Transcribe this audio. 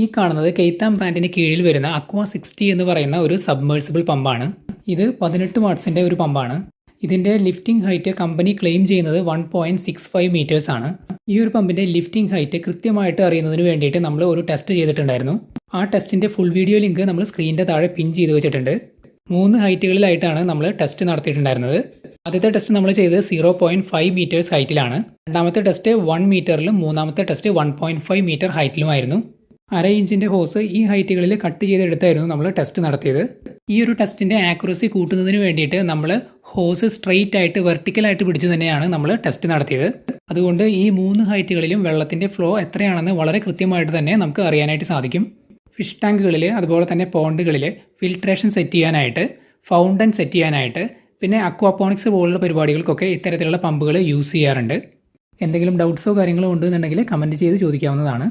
ഈ കാണുന്നത് കെയ്ത്താം ബ്രാൻഡിന് കീഴിൽ വരുന്ന അക്വ 60 എന്ന് പറയുന്ന ഒരു സബ്മേഴ്സിബിൾ പമ്പാണ്. ഇത് 18 വാട്ട്സിൻ്റെ ഒരു പമ്പാണ്. ഇതിൻ്റെ ലിഫ്റ്റിംഗ് ഹൈറ്റ് കമ്പനി ക്ലെയിം ചെയ്യുന്നത് 1.65 മീറ്റേഴ്സ് ആണ്. ഈ ഒരു പമ്പിൻ്റെ ലിഫ്റ്റിംഗ് ഹൈറ്റ് കൃത്യമായിട്ട് അറിയുന്നതിന് വേണ്ടിയിട്ട് നമ്മൾ ഒരു ടെസ്റ്റ് ചെയ്തിട്ടുണ്ടായിരുന്നു. ആ ടെസ്റ്റിൻ്റെ ഫുൾ വീഡിയോ ലിങ്ക് നമ്മൾ സ്ക്രീനിൻ്റെ താഴെ പിൻ ചെയ്ത് വെച്ചിട്ടുണ്ട്. 3 ഹൈറ്റുകളിലായിട്ടാണ് നമ്മൾ ടെസ്റ്റ് നടത്തിയിട്ടുണ്ടായിരുന്നത്. ആദ്യത്തെ ടെസ്റ്റ് നമ്മൾ ചെയ്തത് 0.5 മീറ്റേഴ്സ് ഹൈറ്റിലാണ്. രണ്ടാമത്തെ ടെസ്റ്റ് 1 മീറ്ററിലും മൂന്നാമത്തെ ടെസ്റ്റ് 1.5 മീറ്റർ ഹൈറ്റിലുമായിരുന്നു. 1/2 ഇഞ്ചിൻ്റെ ഹോസ് ഈ ഹൈറ്റുകളിൽ കട്ട് ചെയ്തെടുത്തായിരുന്നു നമ്മൾ ടെസ്റ്റ് നടത്തിയത്. ഈ ഒരു ടെസ്റ്റിൻ്റെ ആക്യുറസി കൂട്ടുന്നതിന് വേണ്ടിയിട്ട് നമ്മൾ ഹോസ് സ്ട്രെയിറ്റ് ആയിട്ട് വെർട്ടിക്കലായിട്ട് പിടിച്ച് തന്നെയാണ് നമ്മൾ ടെസ്റ്റ് നടത്തിയത്. അതുകൊണ്ട് ഈ 3 ഹൈറ്റുകളിലും വെള്ളത്തിൻ്റെ ഫ്ലോ എത്രയാണെന്ന് വളരെ കൃത്യമായിട്ട് തന്നെ നമുക്ക് അറിയാനായിട്ട് സാധിക്കും. ഫിഷ് ടാങ്കുകളിൽ അതുപോലെ തന്നെ പോണ്ടുകളിൽ ഫിൽട്രേഷൻ സെറ്റ് ചെയ്യാനായിട്ട്, ഫൗണ്ടൻ സെറ്റ് ചെയ്യാനായിട്ട്, പിന്നെ അക്വാപോണിക്സ് പോലുള്ള പരിപാടികൾക്കൊക്കെ ഇത്തരത്തിലുള്ള പമ്പുകൾ യൂസ് ചെയ്യാറുണ്ട്. എന്തെങ്കിലും ഡൗട്ട്സോ കാര്യങ്ങളോ ഉണ്ടെന്നുണ്ടെങ്കിൽ കമൻറ്റ് ചെയ്ത് ചോദിക്കാവുന്നതാണ്.